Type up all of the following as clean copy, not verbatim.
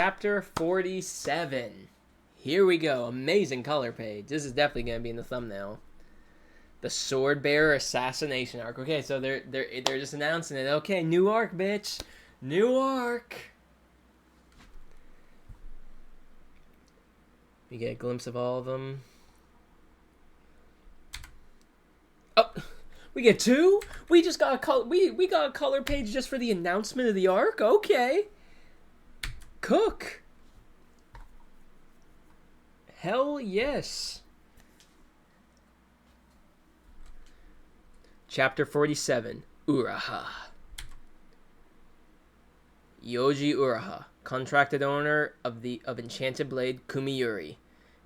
Chapter 47. Here we go. Amazing color page. This is definitely going to be in the thumbnail. The Sword Bearer Assassination arc. Okay, so they're just announcing it. Okay, new arc, bitch. New arc. You get a glimpse of all of them. Oh, we get two? We just got a color. We got a color page just for the announcement of the arc. Okay. Cook. Hell yes. Chapter 47. Uraha. Yoji Uraha, contracted owner of Enchanted Blade Kumiyuri.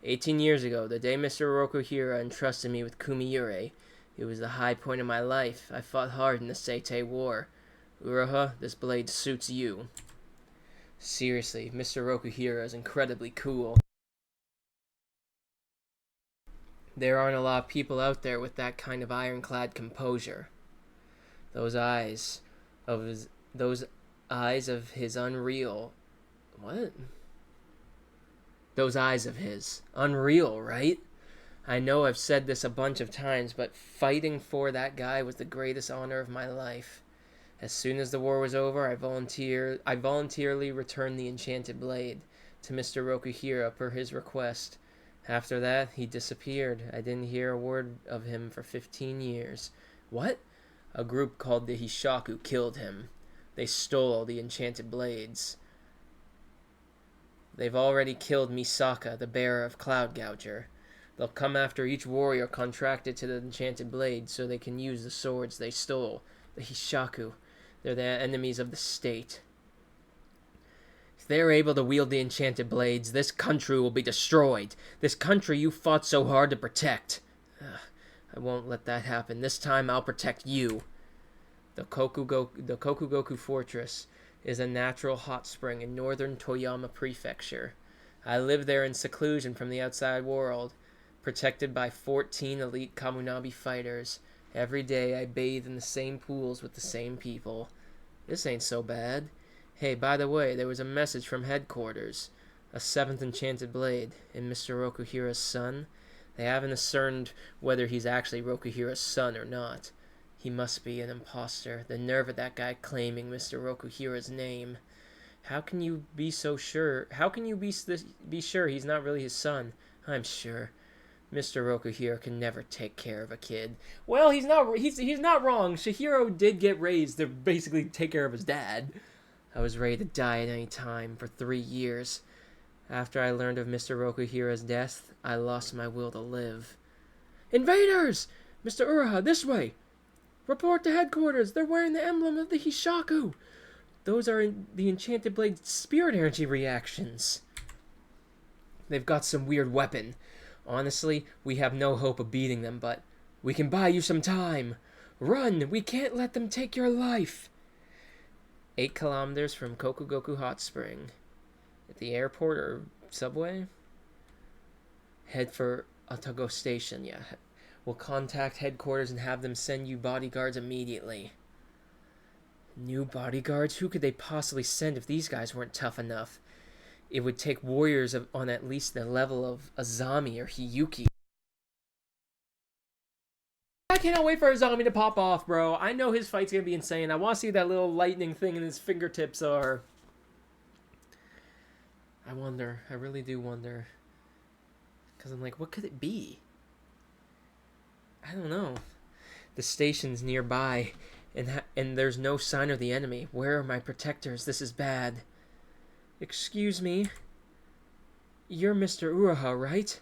18 years ago, the day Mr. Rokuhira entrusted me with Kumiyuri, it was the high point of my life. I fought hard in the Seitei War. Uraha, this blade suits you. Seriously, Mr. Rokuhira is incredibly cool. There aren't a lot of people out there with that kind of ironclad composure. Those eyes of his unreal. What? Those eyes of his. Unreal, right? I know I've said this a bunch of times, but fighting for that guy was the greatest honor of my life. As soon as the war was over, I voluntarily returned the Enchanted Blade to Mr. Rokuhira per his request. After that, he disappeared. I didn't hear a word of him for 15 years. What? A group called the Hishaku killed him. They stole all the enchanted blades. They've already killed Misaka, the bearer of Cloud Gouger. They'll come after each warrior contracted to the enchanted blade so they can use the swords they stole. The Hishaku. They're the enemies of the state. If they're able to wield the enchanted blades, this country will be destroyed. This country you fought so hard to protect. I won't let that happen. This time I'll protect you. The Kokugoku Fortress is a natural hot spring in northern Toyama Prefecture. I live there in seclusion from the outside world, protected by 14 elite Kamunabi fighters. Every day I bathe in the same pools with the same people. This ain't so bad. Hey, by the way, there was a message from headquarters. A 7th enchanted blade in Mr. Rokuhira's son. They haven't ascertained whether he's actually Rokuhira's son or not. He must be an imposter. The nerve of that guy claiming Mr. Rokuhira's name. How can you be so sure? How can you be sure he's not really his son? I'm sure. Mr. Rokuhira can never take care of a kid. Well, he's not wrong. Shihiro did get raised to basically take care of his dad. I was ready to die at any time for 3 years. After I learned of Mr. Rokuhira's death, I lost my will to live. Invaders! Mr. Uraha, this way! Report to headquarters! They're wearing the emblem of the Hishaku! Those are the Enchanted Blade's spirit energy reactions. They've got some weird weapon. Honestly, we have no hope of beating them, but we can buy you some time. Run! We can't let them take your life! 8 kilometers from Kokugoku Hot Spring. At the airport or subway? Head for Otago Station, yeah. We'll contact headquarters and have them send you bodyguards immediately. New bodyguards? Who could they possibly send if these guys weren't tough enough? It would take warriors on at least the level of Azami or Hiyuki. I cannot wait for Azami to pop off, bro. I know his fight's gonna be insane. I want to see that little lightning thing in his fingertips are. I wonder. I really do wonder. Because I'm like, what could it be? I don't know. The station's nearby, and there's no sign of the enemy. Where are my protectors? This is bad. Excuse me. You're Mr. Uraha, right?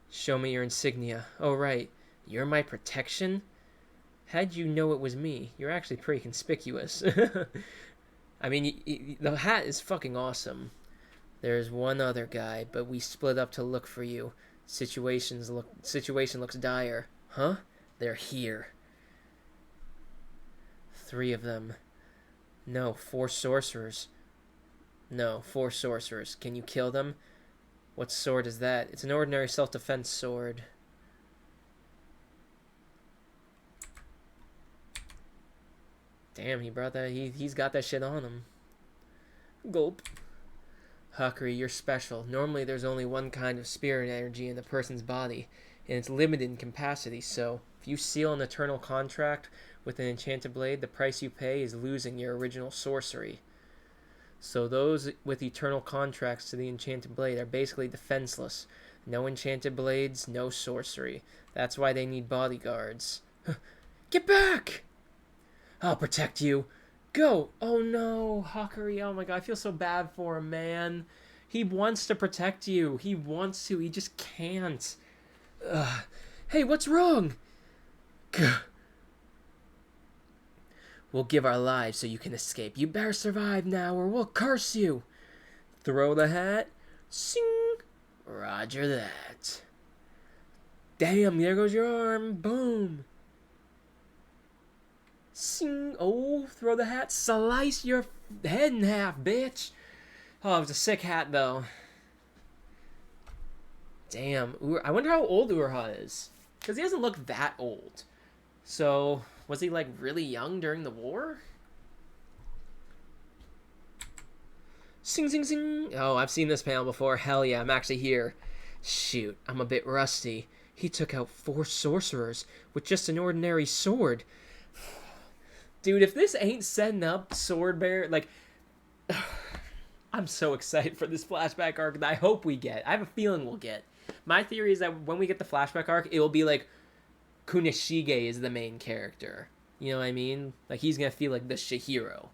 Show me your insignia. Oh, right. You're my protection? How'd you know it was me? You're actually pretty conspicuous. I mean, the hat is fucking awesome. There's one other guy, but we split up to look for you. Situation looks dire. Huh? They're here. 3 of them. No, 4 sorcerers. No, 4 sorcerers. Can you kill them? What sword is that? It's an ordinary self-defense sword. Damn, he brought that. He's got that shit on him. Gulp. Hakuri, you're special. Normally there's only one kind of spirit energy in a person's body, and it's limited in capacity, so if you seal an eternal contract with an enchanted blade, the price you pay is losing your original sorcery. So those with eternal contracts to the enchanted blade are basically defenseless. No enchanted blades, no sorcery. That's why they need bodyguards. Get back! I'll protect you. Go! Oh no, Hakuri, oh my god, I feel so bad for him, man. He wants to protect you. He wants to, he just can't. Ugh. Hey, what's wrong? Gah. We'll give our lives so you can escape. You better survive now or we'll curse you. Throw the hat. Sing. Roger that. Damn, there goes your arm. Boom. Sing. Oh, throw the hat. Slice your head in half, bitch. Oh, it was a sick hat, though. Damn. I wonder how old Uraha is. Because he doesn't look that old. So, was he, like, really young during the war? Sing, sing, sing. Oh, I've seen this panel before. Hell yeah, I'm actually here. Shoot, I'm a bit rusty. He took out 4 sorcerers with just an ordinary sword. Dude, if this ain't setting up Sword Bear, like... I'm so excited for this flashback arc that I hope we get. I have a feeling we'll get. My theory is that when we get the flashback arc, it will be like Kunishige is the main character. You know what I mean? Like, he's gonna feel like the Shihiro.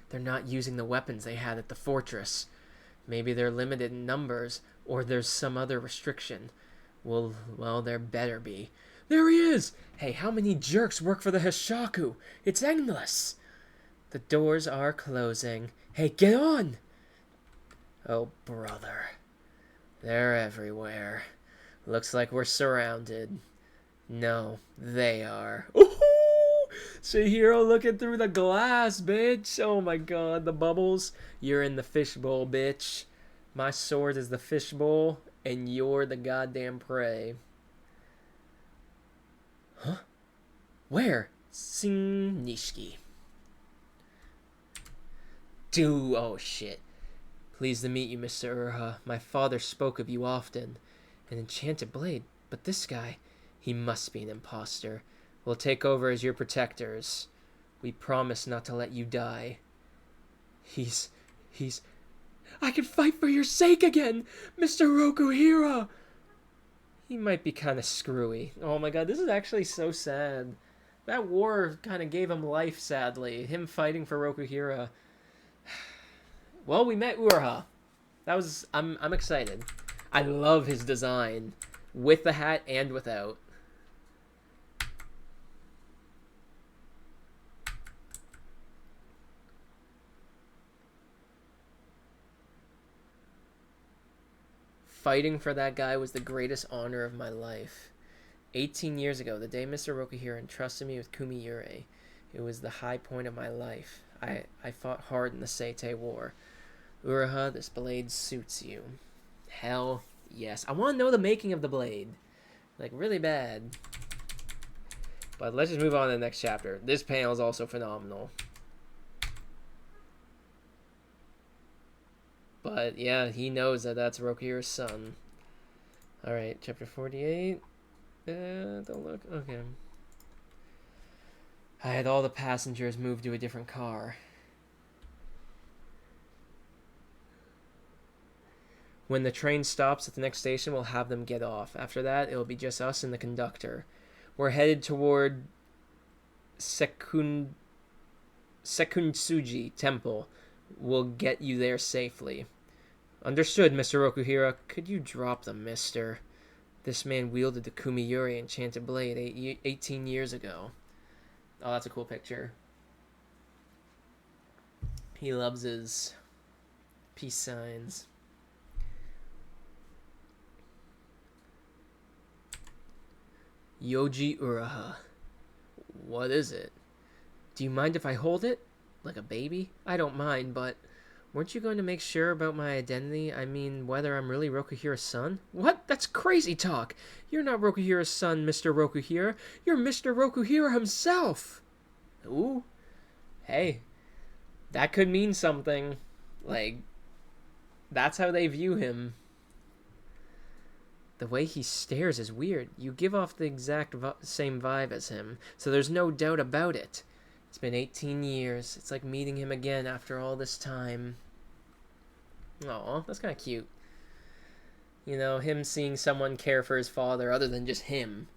They're not using the weapons they had at the fortress. Maybe they're limited in numbers, or there's some other restriction. Well, there better be. There he is! Hey, how many jerks work for the Hishaku? It's endless! The doors are closing. Hey, get on! Oh, brother. They're everywhere. Looks like we're surrounded. No, they are. Ooh! Shihiro looking through the glass, bitch. Oh my god, the bubbles. You're in the fishbowl, bitch. My sword is the fishbowl, and you're the goddamn prey. Huh? Where? Sing Nishiki. Oh shit. Pleased to meet you, Mr. Urha. My father spoke of you often. An enchanted blade, but this guy, he must be an imposter. We'll take over as your protectors. We promise not to let you die. He's... I can fight for your sake again, Mr. Rokuhira! He might be kind of screwy. Oh my god, this is actually so sad. That war kind of gave him life, sadly. Him fighting for Rokuhira. Well, we met Urha. That was... I'm excited. I love his design. With the hat and without. Fighting for that guy was the greatest honor of my life. 18 years ago, the day Mr. Rokuhira entrusted me with Kumiyure, it was the high point of my life. I fought hard in the Seitei War. Uraha, this blade suits you. Hell yes. I want to know the making of the blade. Like, really bad. But let's just move on to the next chapter. This panel is also phenomenal. But, yeah, he knows that that's Rokuhira's son. Alright, chapter 48. Don't look. Okay. I had all the passengers moved to a different car. When the train stops at the next station, we'll have them get off. After that, it'll be just us and the conductor. We're headed toward Sekuntsuji Temple. We'll get you there safely. Understood, Mr. Rokuhira. Could you drop the mister? This man wielded the Kumiyuri enchanted blade 18 years ago. Oh, that's a cool picture. He loves his peace signs. Yoji Uraha. What is it? Do you mind if I hold it? Like a baby? I don't mind, but... Weren't you going to make sure about my identity? I mean, whether I'm really Rokuhira's son? What? That's crazy talk! You're not Rokuhira's son, Mr. Rokuhira. You're Mr. Rokuhira himself! Ooh. Hey. That could mean something. Like, that's how they view him. The way he stares is weird. You give off the exact same vibe as him, so there's no doubt about it. It's been 18 years. It's like meeting him again after all this time. Aw, that's kind of cute. You know, him seeing someone care for his father other than just him.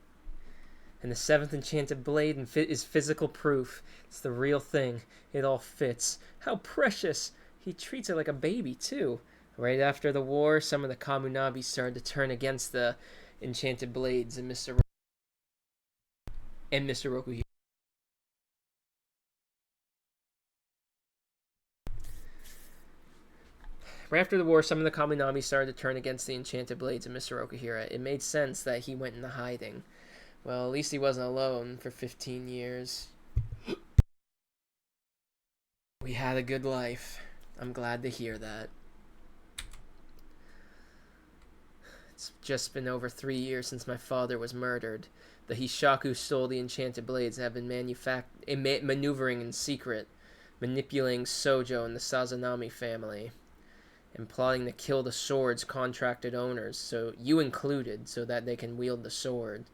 And the seventh enchanted blade is physical proof. It's the real thing. It all fits. How precious! He treats it like a baby, too. Right after the war, some of the Kamunabi started to turn against the enchanted blades and Mr. Rokuhiro. Right after the war, some of the Kaminami started to turn against the enchanted blades of Mr. Okuhira. It made sense that he went into hiding. Well, at least he wasn't alone for 15 years. We had a good life. I'm glad to hear that. It's just been over 3 years since my father was murdered. The Hishaku stole the enchanted blades and have been maneuvering in secret, manipulating Sojo and the Sazanami family, and plotting to kill the sword's contracted owners, so you included, so that they can wield the sword.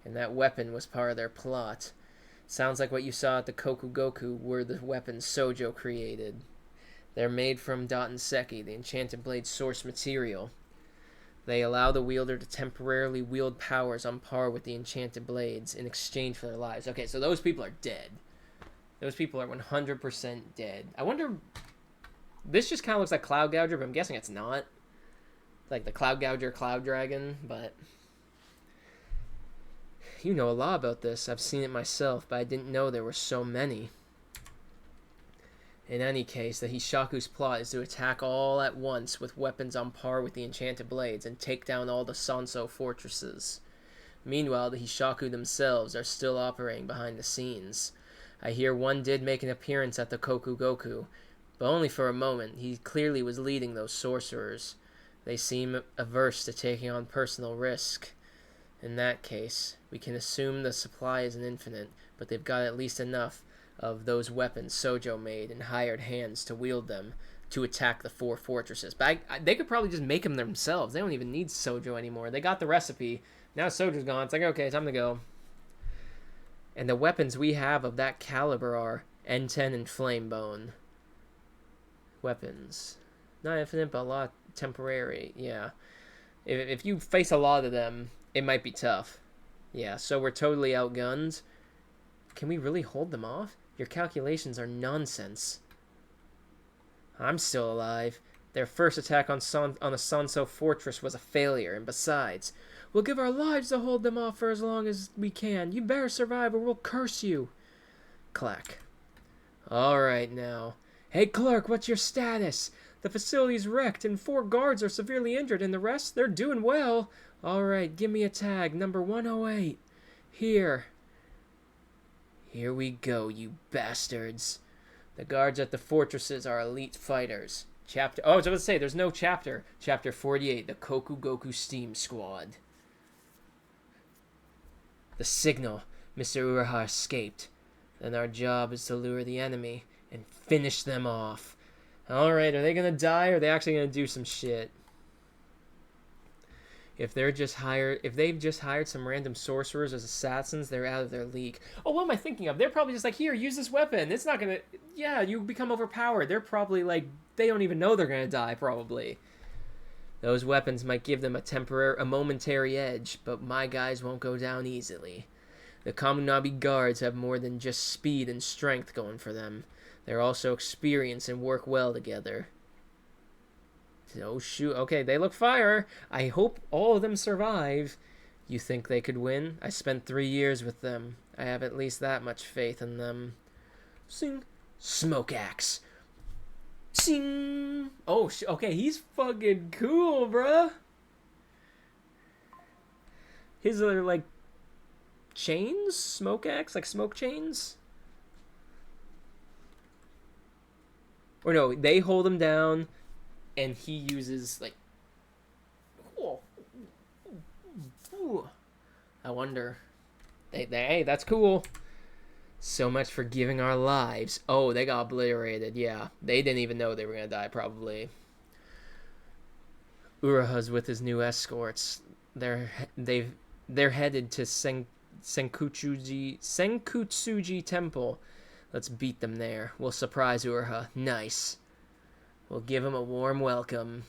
And that weapon was part of their plot. Sounds like what you saw at the Kokugoku were the weapons Sojo created. They're made from Daten Seki, the enchanted blade's source material. They allow the wielder to temporarily wield powers on par with the enchanted blades in exchange for their lives. Okay, so those people are dead. Those people are 100% dead. I wonder... This just kind of looks like Cloud Gouger, but I'm guessing it's not. Like the Cloud Gouger Cloud Dragon, but... You know a lot about this. I've seen it myself, but I didn't know there were so many. In any case, the Hishaku's plot is to attack all at once with weapons on par with the enchanted blades and take down all the Sanso fortresses. Meanwhile, the Hishaku themselves are still operating behind the scenes. I hear one did make an appearance at the Kokugoku, but only for a moment. He clearly was leading those sorcerers. They seem averse to taking on personal risk. In that case, we can assume the supply isn't infinite, but they've got at least enough of those weapons Sojo made and hired hands to wield them to attack the 4 fortresses. But they could probably just make them themselves. They don't even need Sojo anymore. They got the recipe. Now Sojo's gone. It's like, okay, time to go. And the weapons we have of that caliber are N10 and Flamebone. Weapons. Not infinite, but a lot temporary. Yeah. If you face a lot of them, it might be tough. Yeah, so we're totally outgunned. Can we really hold them off? Your calculations are nonsense. I'm still alive. Their first attack on the Sanso fortress was a failure, and besides, we'll give our lives to hold them off for as long as we can. You better survive or we'll curse you. Clack. Alright now. Hey clerk, what's your status? The facility's wrecked and 4 guards are severely injured and the rest, they're doing well. Alright, give me a tag, number 108. Here. Here we go, you bastards. The guards at the fortresses are elite fighters. Chapter... Oh, I was about to say, there's no chapter. Chapter 48, the Kokugoku Steam Squad. The signal. Mr. Urahara escaped. Then our job is to lure the enemy and finish them off. Alright, are they gonna die or are they actually gonna do some shit? If they've just hired some random sorcerers as assassins, they're out of their league. Oh, what am I thinking of? They're probably just like, here, use this weapon. It's not gonna... Yeah, you become overpowered. They're probably like, they don't even know they're gonna die, probably. Those weapons might give them a momentary edge, but my guys won't go down easily. The Kamunabi guards have more than just speed and strength going for them. They're also experienced and work well together. Oh, shoot. Okay, they look fire. I hope all of them survive. You think they could win? I spent 3 years with them. I have at least that much faith in them. Sing. Smoke axe. Sing. Oh, okay, he's fucking cool, bruh. His are like chains? Smoke axe? Like smoke chains? Or no, they hold him down. And he uses, like... I wonder. Hey, that's cool. So much for giving our lives. Oh, they got obliterated. Yeah, they didn't even know they were gonna die, probably. Uraha's with his new escorts. They're headed to Senkutsuji Temple. Let's beat them there. We'll surprise Uraha. Nice. We'll give him a warm welcome.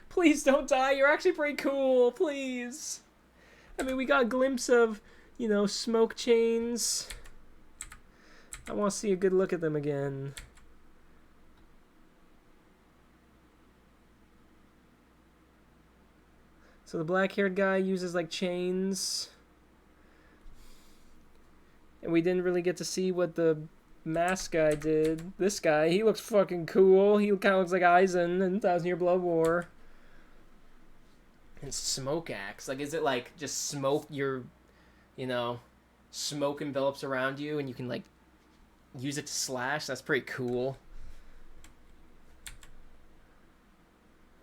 Please don't die. You're actually pretty cool. Please. I mean, we got a glimpse of, you know, smoke chains. I want to see a good look at them again. So the black-haired guy uses, like, chains. And we didn't really get to see what the mask guy did. This guy, he looks fucking cool. He kind of looks like Aizen in 1,000 Year Blood War. And smoke axe. Like, is it, like, just smoke your, you know, smoke envelops around you and you can, like, use it to slash? That's pretty cool.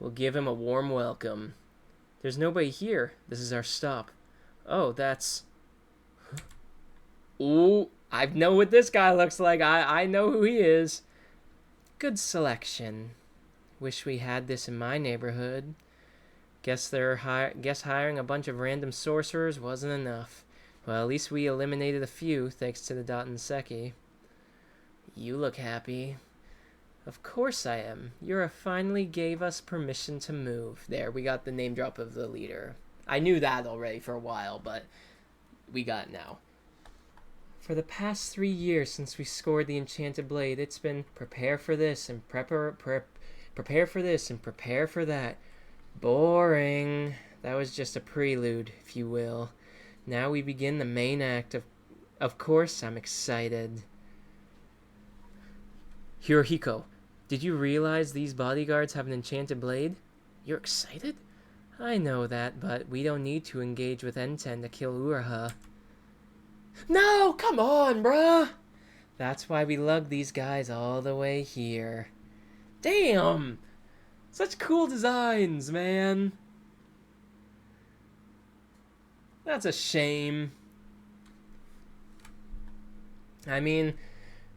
We'll give him a warm welcome. There's nobody here. This is our stop. Oh, that's... Ooh, I know what this guy looks like. I know who he is. Good selection. Wish we had this in my neighborhood. Guess hiring a bunch of random sorcerers wasn't enough. Well, at least we eliminated a few, thanks to the Dattenseki. You look happy. Of course I am. Yura finally gave us permission to move. There, we got the name drop of the leader. I knew that already for a while, but we got it now. For the past 3 years since we scored the Enchanted Blade, it's been prepare for this and prepare for this and prepare for that. Boring. That was just a prelude, if you will. Now we begin the main act Of course, I'm excited. Hirohiko, did you realize these bodyguards have an enchanted blade? You're excited? I know that, but we don't need to engage with Enten to kill Uraha. No, come on, bruh! That's why we lugged these guys all the way here. Damn! Such cool designs, man. That's a shame. I mean,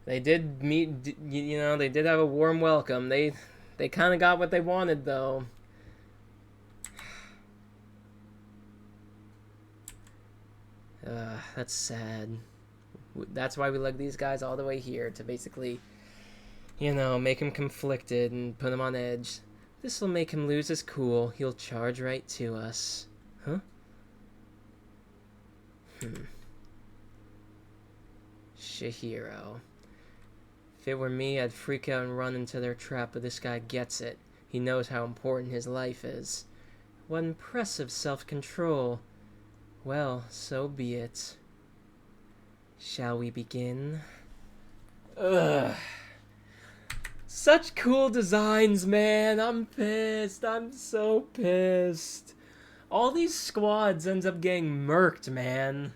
they did meet, you know, they did have a warm welcome. They kind of got what they wanted, though. That's sad. That's why we lugged these guys all the way here, to basically, you know, make him conflicted and put him on edge. This'll make him lose his cool. He'll charge right to us. Huh? Shihiro. If it were me, I'd freak out and run into their trap, but this guy gets it. He knows how important his life is. What impressive self-control. Well, so be it. Shall we begin? Ugh. Such cool designs, man. I'm pissed. I'm so pissed. All these squads ends up getting murked, man.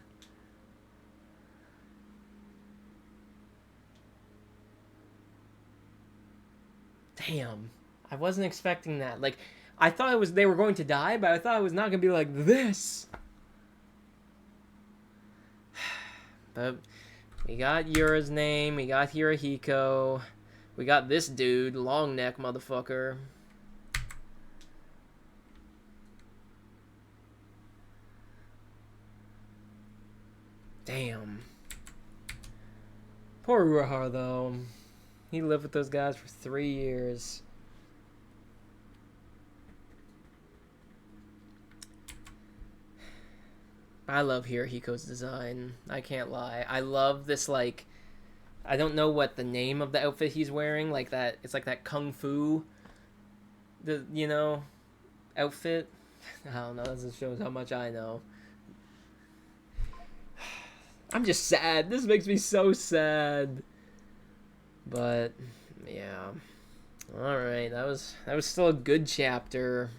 Damn. I wasn't expecting that. Like, I thought it was they were going to die, but I thought it was not going to be like this. But we got Yura's name, we got Hirohiko, we got this dude, long neck motherfucker. Damn. Poor Uraha, though. He lived with those guys for 3 years. I love Hirohiko's design. I can't lie. I love this, like... I don't know what the name of the outfit he's wearing. Like that... It's like that kung fu... you know... outfit. I don't know. This just shows how much I know. I'm just sad. This makes me so sad. But... yeah. Alright. That was still a good chapter.